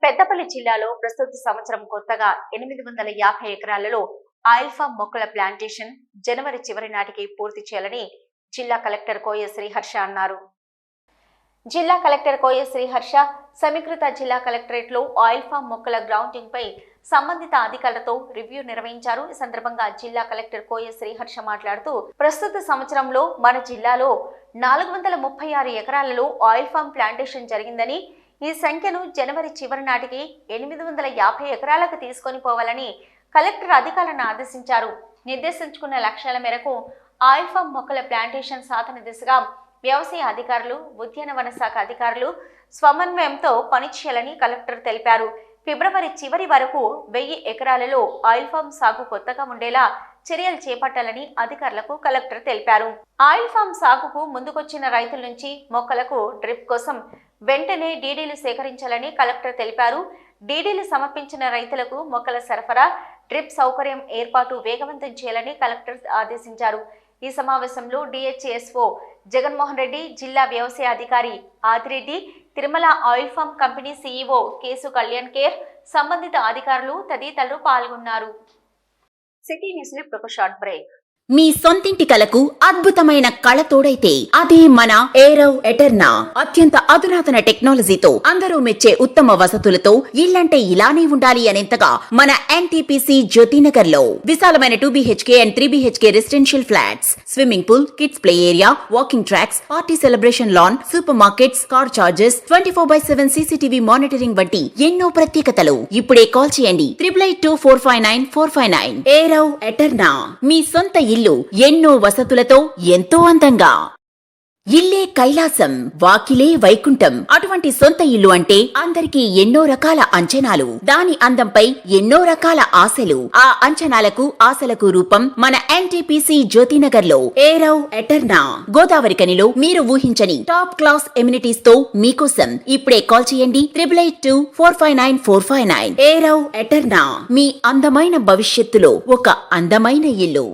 పెద్దపల్లి జిల్లాలో ప్రస్తుత సంవత్సరం కొత్తగా 850 ఎకరాలలో ఆయిల్ ఫామ్ మొక్కల ప్లాంటేషన్ జనవరి చివరి నాటికి పూర్తి చేయాలని జిల్లా కలెక్టర్ కోయ శ్రీహర్ష అన్నారు. జిల్లా కలెక్టర్ కోయ శ్రీహర్ష సమీకృత జిల్లా కలెక్టరేట్ లో ఆయిల్ ఫామ్ మొక్కల గ్రౌండింగ్ పై సంబంధిత అధికారులతో రివ్యూ నిర్వహించారు. ఈ సందర్భంగా జిల్లా కలెక్టర్ కోయ శ్రీహర్ష మాట్లాడుతూ ప్రస్తుత సంవత్సరంలో మన జిల్లాలో 436 ఎకరాలలో ఆయిల్ ఫామ్ ప్లాంటేషన్ జరిగిందని, ఈ సంఖ్యను జనవరి చివరి నాటికి 850 ఎకరాలకు తీసుకొని పోవాలని కలెక్టర్ అధికారులను ఆదేశించారు. నిర్దేశించుకున్న లక్ష్యాల మేరకు ఆయిల్ ఫామ్ మొక్కల ప్లాంటేషన్ సాధన దిశగా వ్యవసాయ అధికారులు, ఉద్యానవన శాఖ అధికారులు సమన్వయంతో పనిచేయాలని కలెక్టర్ తెలిపారు. ఫిబ్రవరి చివరి వరకు 1000 ఎకరాలలో ఆయిల్ ఫామ్ సాగు కొత్తగా ఉండేలా చర్యలు చేపట్టాలని అధికారులకు కలెక్టర్ తెలిపారు. ఆయిల్ ఫామ్ సాగుకు ముందుకొచ్చిన రైతుల నుంచి మొక్కలకు డ్రిప్ కోసం వెంటనే డీడీలు సేకరించాలని కలెక్టర్ తెలిపారు. డీడీలు సమర్పించిన రైతులకు మొక్కల సరఫరా, డ్రిప్ సౌకర్యం ఏర్పాటు వేగవంతం చేయాలని కలెక్టర్ ఆదేశించారు. ఈ సమావేశంలో డిహెచ్ఎస్ఓ జగన్మోహన్ రెడ్డి, జిల్లా వ్యవసాయ అధికారి Adireddy, Tirumala oil farm company CEO కేసు కళ్యాణ్ కేర్, సంబంధిత అధికారులు తదితరులు పాల్గొన్నారు. సిటీ న్యూస్ లో ఒక షార్ట్ బ్రేక్. మీ సొంతింటి కలకు అద్భుతమైన కళ తోడైతే అదే మన ఏరవ్ ఎటర్నా. అత్యంత అధునాతన టెక్నాలజీతో అందరూ మెచ్చే ఉత్తమ వసతులతో ఇల్లంటే ఇలానే ఉండాలి అనేంతగా మన ఎన్టీపీసీ జ్యోతినగర్ లో విశాలమైన 2BHK and 3BHK residential flats, swimming pool, kids play area, walking tracks, party celebration lawn, super markets, car charges, 24/7 CCTV monitoring వంటి ఎన్నో ప్రత్యేకతలు. ఇప్పుడే కాల్ చేయండి 882459 ఏరవ్ ఎటర్నా. మీ సొంత ఇల్లు ఎన్నో వసతులతో ఎంతో అందంగా. ఇల్లే కైలాసం, వాకిలే వైకుంఠం. అటువంటి సొంత ఇల్లు అంటే అందరికీ ఎన్నో రకాల అంచనాలు, దాని అందంపై ఎన్నో రకాల ఆశలు. ఆ అంచనాలకు ఆశలకు రూపం మన ఎన్టీపీసీ జ్యోతినగర్ లో ఏరవ్ ఎటర్నా. గోదావరి కనిలో మీరు ఊహించని టాప్ క్లాస్ ఎమ్యూనిటీస్ తో మీకోసం ఇప్పుడే కాల్ చేయండి 882459 ఏరవ్ ఎటర్నా. మీ అందమైన భవిష్యత్తులో ఒక అందమైన ఇల్లు.